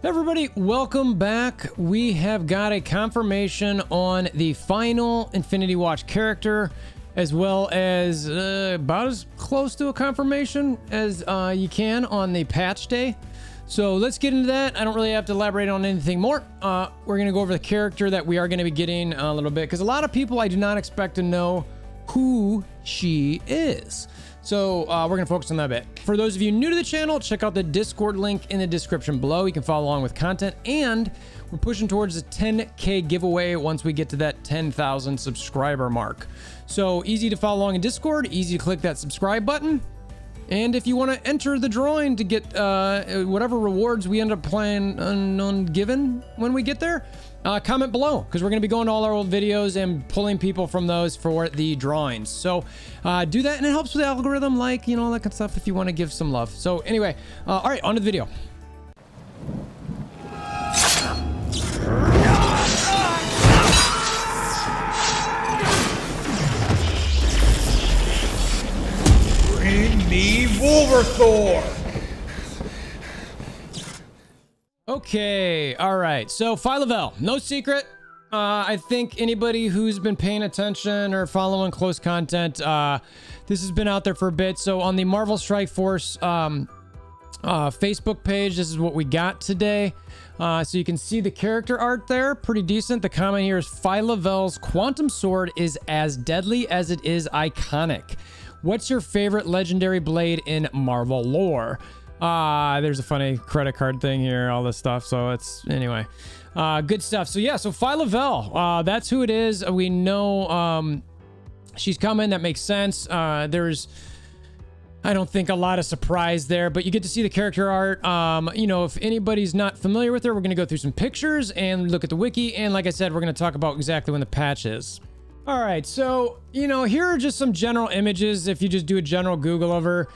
Everybody, welcome back. We have got a confirmation on the final Infinity Watch character, as well as about as close to a confirmation as you can on the patch day. So let's get into that. I don't really have to elaborate on anything more. We're going to go over the character that we are going to be getting a little bit, because a lot of people I do not expect to know who she is. So we're going to focus on that a bit. For those of you new to the channel, check out the Discord link in the description below. You can follow along with content, and we're pushing towards the 10K giveaway once we get to that 10,000 subscriber mark. So easy to follow along in Discord, easy to click that subscribe button. And if you want to enter the drawing to get whatever rewards we end up playing on given when we get there, comment below, because we're going to be going to all our old videos and pulling people from those for the drawings. So do that, and it helps with the algorithm, like, you know, all that kind of stuff if you want to give some love. So anyway, all right, on to the video. Bring me WolverThor! Okay, all right. So Phyla-Vell, no secret. I think anybody who's been paying attention or following close content, this has been out there for a bit. So on the Marvel Strike Force Facebook page, this is what we got today. So you can see the character art there, pretty decent. The comment here is Phyla-Vell's quantum sword is as deadly as it is iconic. What's your favorite legendary blade in Marvel lore? There's a funny credit card thing here, all this stuff. So it's, anyway, good stuff. So yeah, so Phyla-Vell, that's who it is. We know, she's coming. That makes sense. There's, I don't think, a lot of surprise there, but you get to see the character art. You know, if anybody's not familiar with her, we're going to go through some pictures and look at the wiki. And like I said, we're going to talk about exactly when the patch is. All right, so, you know, here are just some general images. If you just do a general Google of her,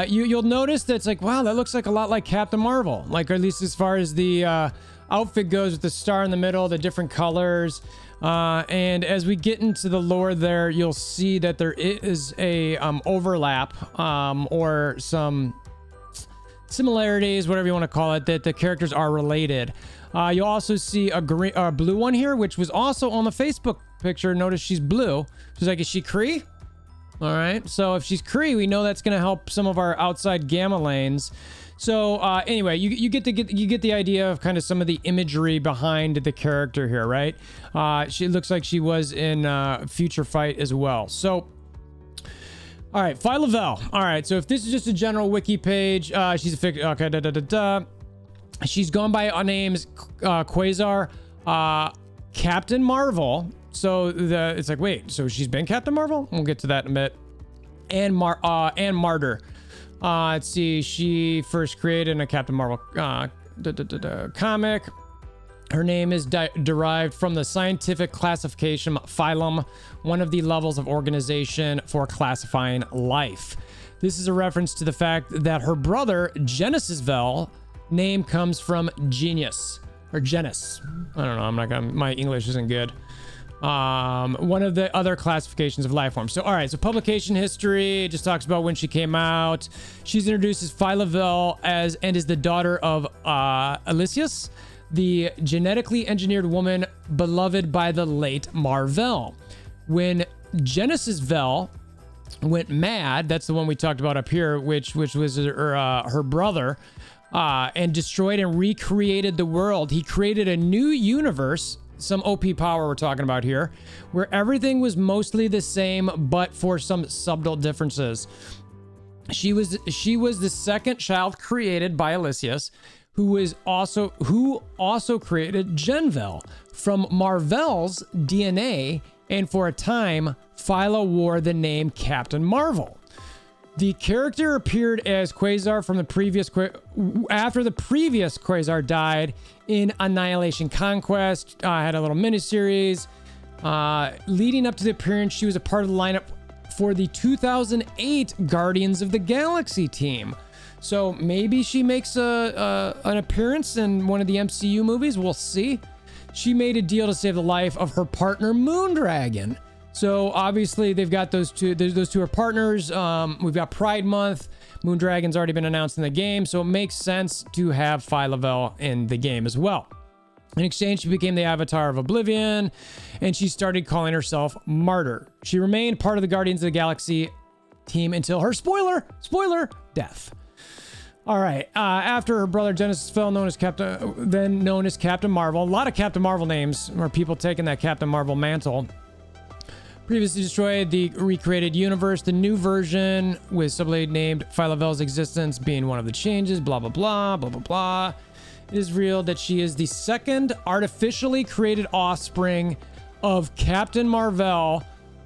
you'll notice that it's like, wow, that looks like a lot like Captain Marvel. Like, or at least as far as the outfit goes, with the star in the middle, the different colors. And as we get into the lore there, you'll see that there is a overlap or some similarities, whatever you want to call it, that the characters are related. You'll also see a blue one here, which was also on the Facebook picture. Notice she's blue. She's like, is she Kree? All right, so if she's Kree, we know that's going to help some of our outside gamma lanes. So anyway, you get the idea of kind of some of the imagery behind the character here, right? She looks like she was in Future Fight as well. So all right, Phyla-Vell. All right, so if this is just a general wiki page, she's a figure. Okay, she's gone by names Quasar, Captain Marvel. So it's like, wait, so she's been Captain Marvel? We'll get to that in a bit. And Martyr. Let's see, she first created in a Captain Marvel comic. Her name is derived from the scientific classification phylum, one of the levels of organization for classifying life. This is a reference to the fact that her brother, Genesis-Vell, name comes from genius, or genus. I don't know, I'm not gonna, my English isn't good. One of the other classifications of life forms. So, all right, so publication history, it just talks about when she came out. She's introduced as Phyla-Vell and is the daughter of Elysius, the genetically engineered woman beloved by the late Mar-Vell. When Genesis-Vell went mad, that's the one we talked about up here, which was her brother, and destroyed and recreated the world. He created a new universe, some OP power we're talking about here, where everything was mostly the same, but for some subtle differences. She was the second child created by Elysius, who also created Gen-Vell from Mar-Vell's DNA, and for a time, Phyla wore the name Captain Marvel. The character appeared as Quasar from the previous after the previous Quasar died in Annihilation Conquest. Had a little miniseries. Leading up to the appearance, she was a part of the lineup for the 2008 Guardians of the Galaxy team. So maybe she makes an appearance in one of the MCU movies. We'll see. She made a deal to save the life of her partner, Moondragon. So obviously they've got those two. Those two are partners. We've got Pride Month. Moondragon's already been announced in the game, so it makes sense to have Phyla-Vell in the game as well. In exchange, she became the Avatar of Oblivion, and she started calling herself Martyr. She remained part of the Guardians of the Galaxy team until her spoiler, death. All right. After her brother Genesis fell, then known as Captain Marvel. A lot of Captain Marvel names, or people taking that Captain Marvel mantle. Previously destroyed the recreated universe. The new version with subtly named Phyla-Vell's existence being one of the changes. Blah blah blah blah blah blah. It is revealed that she is the second artificially created offspring of Captain Marvel,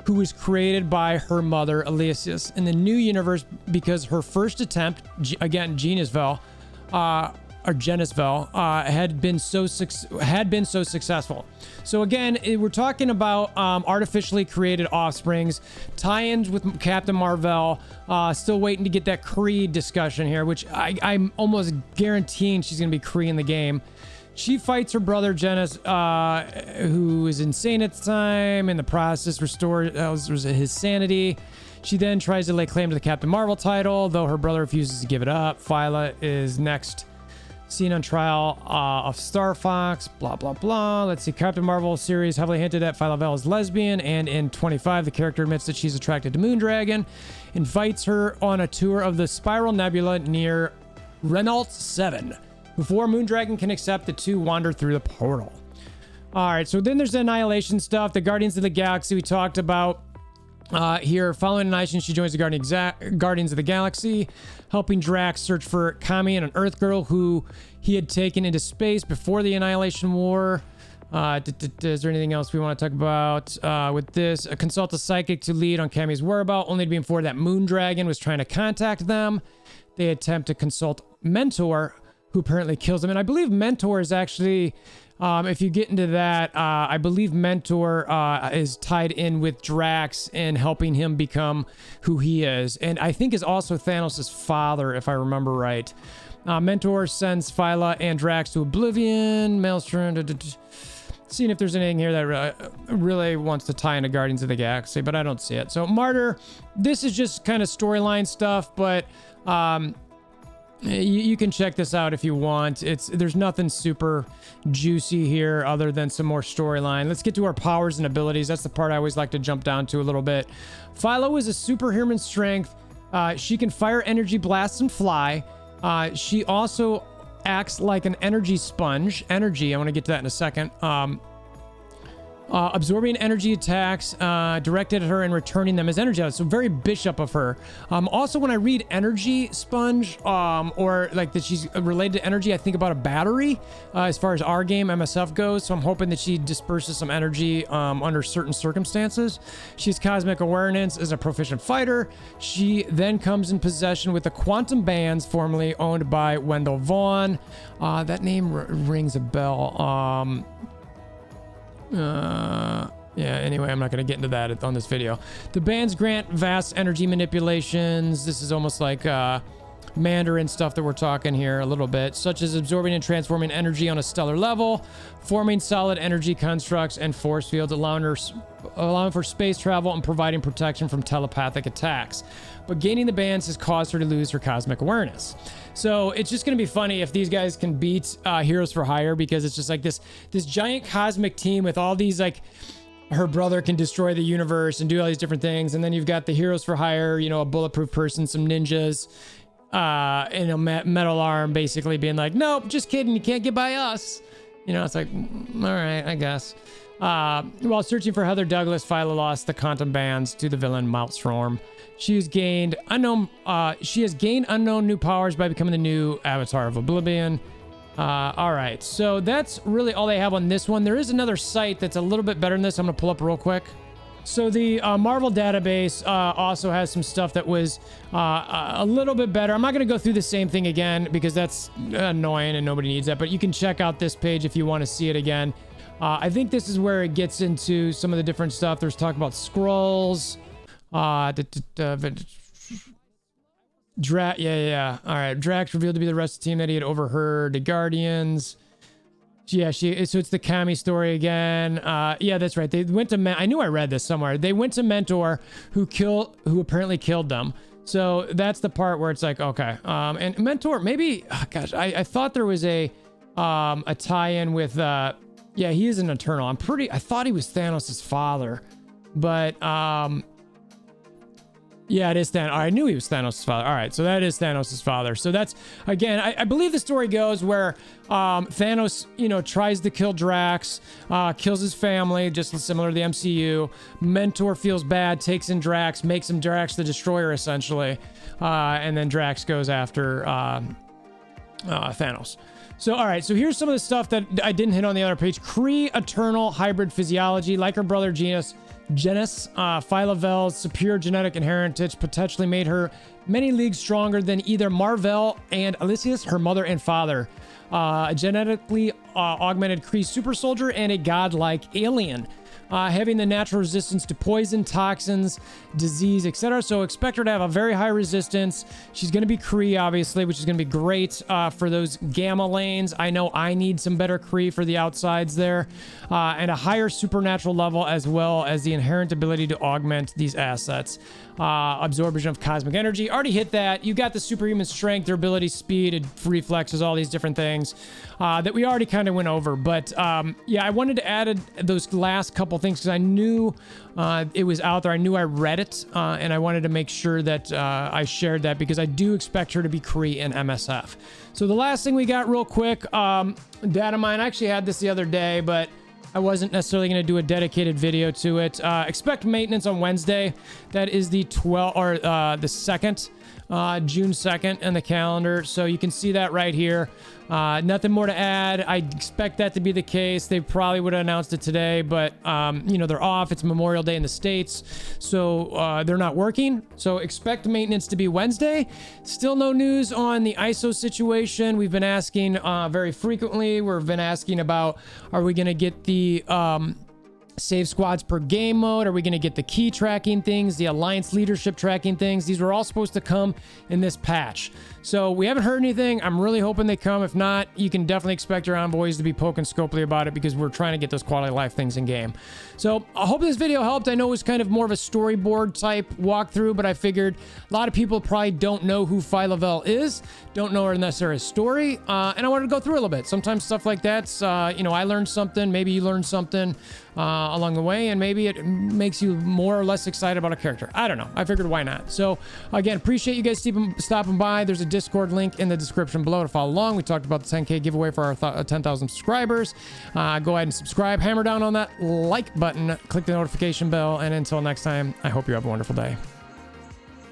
who was created by her mother Elysius in the new universe because her first attempt, again Genis-Vell, or Genis-Vell, had been so successful. So again, we're talking about artificially created offsprings, tie-ins with Captain Marvel. Still waiting to get that Kree discussion here, which I'm almost guaranteeing she's going to be Kree in the game. She fights her brother Genis, who is insane at the time. In the process, restores his sanity. She then tries to lay claim to the Captain Marvel title, though her brother refuses to give it up. Phyla is next seen on trial of Star Fox, blah, blah, blah. Let's see. Captain Marvel series heavily hinted at Phyla-Vell as lesbian, and in 25, the character admits that she's attracted to Moondragon, invites her on a tour of the Spiral Nebula near Renault 7. Before Moondragon can accept, the two wander through the portal. All right, so then there's the Annihilation stuff. The Guardians of the Galaxy we talked about here. Following Annihilation, she joins the Guardians of the Galaxy, helping Drax search for Kami and an Earth girl who he had taken into space before the Annihilation War. Is there anything else we want to talk about with this? Consult a psychic to lead on Kami's whereabouts, only to be informed that Moondragon was trying to contact them. They attempt to consult Mentor, who apparently kills them. And I believe Mentor is actually, if you get into that, I believe Mentor is tied in with Drax and helping him become who he is. And I think is also Thanos' father, if I remember right. Mentor sends Phyla and Drax to Oblivion. Maelstrom, seeing if there's anything here that really wants to tie into Guardians of the Galaxy, but I don't see it. So Martyr, this is just kind of storyline stuff, but you can check this out if you want. There's nothing super juicy here other than some more storyline. Let's get to our powers and abilities. That's the part I always like to jump down to a little bit. Phyla is a superhuman strength. She can fire energy blasts and fly. She also acts like an energy sponge. I want to get to that in a second. Absorbing energy attacks directed at her and returning them as energy. So very Bishop of her. Also, when I read energy sponge or like that she's related to energy, I think about a battery as far as our game MSF goes. So I'm hoping that she disperses some energy under certain circumstances. She's cosmic awareness, is a proficient fighter. She then comes in possession with the quantum bands formerly owned by Wendell Vaughn. That name rings a bell. Yeah, anyway, I'm not going to get into that on this video. The bands grant vast energy manipulations. This is almost like Mandarin stuff that we're talking here a little bit, such as absorbing and transforming energy on a stellar level, forming solid energy constructs and force fields, allowing for space travel and providing protection from telepathic attacks. But gaining the bands has caused her to lose her cosmic awareness. So it's just going to be funny if these guys can beat Heroes for Hire, because it's just like this giant cosmic team with all these, like, her brother can destroy the universe and do all these different things. And then you've got the Heroes for Hire, a bulletproof person, some ninjas, and a metal arm basically being like, nope, just kidding. You can't get by us. It's like, all right, I guess. While searching for Heather Douglas, Phyla lost the quantum bands to the villain Maelstrom. She has gained unknown new powers by becoming the new Avatar of Oblivion. All right, so that's really all they have on this one. There is another site that's a little bit better than this. I'm gonna pull up real quick. So the Marvel database also has some stuff that was a little bit better. I'm not going to go through the same thing again because that's annoying and nobody needs that. But you can check out this page if you want to see it again. I think this is where it gets into some of the different stuff. There's talk about scrolls. Yeah. All right. Drax revealed to be the rest of the team that he had overheard. The Guardians. Yeah, so it's the Kami story again. Yeah, that's right. They went to I knew I read this somewhere. They went to Mentor, who apparently killed them. So that's the part where it's like, okay. And Mentor, maybe, oh gosh, I thought there was a tie-in with, yeah, he is an Eternal. I thought he was Thanos' father, but, yeah, it is Thanos. I knew he was Thanos' father. All right, so that is Thanos' father. So that's, again, I believe the story goes where Thanos, you know, tries to kill Drax, kills his family, just similar to the MCU. Mentor feels bad, takes in Drax, makes him Drax the Destroyer, essentially. And then Drax goes after Thanos. So, all right, so here's some of the stuff that I didn't hit on the other page. Kree Eternal hybrid physiology, like her brother Genis, Phyla-Vell's superior genetic inheritance potentially made her many leagues stronger than either Mar-Vell and Elysius, her mother and father. A genetically augmented Kree super soldier and a godlike alien. Having the natural resistance to poison, toxins, disease, etc. So expect her to have a very high resistance. She's going to be Kree, obviously, which is going to be great for those gamma lanes. I know I need some better Kree for the outsides there. And a higher supernatural level, as well as the inherent ability to augment these assets. Absorption of cosmic energy. Already hit that. You got the superhuman strength, durability, speed, and reflexes, all these different things that we already kind of went over. But yeah, I wanted to add those last couple things because I knew it was out there. I knew I read it, and I wanted to make sure that I shared that because I do expect her to be Kree in MSF. So the last thing we got real quick, data mine. I actually had this the other day, but I wasn't necessarily going to do a dedicated video to it. Expect maintenance on Wednesday. That is the 12th or the 2nd, June 2nd in the calendar. So you can see that right here. Nothing more to add. I expect that to be the case. They probably would have announced it today, but you know, they're off. It's Memorial Day in the States, so they're not working. So expect maintenance to be Wednesday. Still no news on the ISO situation. We've been asking very frequently. We've been asking about, are we going to get the save squads per game mode? Are we going to get the key tracking things, the alliance leadership tracking things? These were all supposed to come in this patch. So we haven't heard anything. I'm really hoping they come. If not, you can definitely expect your envoys to be poking Scopely about it because we're trying to get those quality of life things in game. So I hope this video helped. I know it was kind of more of a storyboard type walkthrough, but I figured a lot of people probably don't know who Phyla-Vell is, don't know her necessary story, and I wanted to go through a little bit. Sometimes stuff like that's, you know, I learned something, maybe you learned something along the way, and maybe it makes you more or less excited about a character. I don't know. I figured why not. So again, appreciate you guys stopping by. There's a Discord link in the description below to follow along. We talked about the 10K giveaway for our 10,000 subscribers. Go ahead and subscribe. Hammer down on that like button. Click the notification bell. And until next time, I hope you have a wonderful day.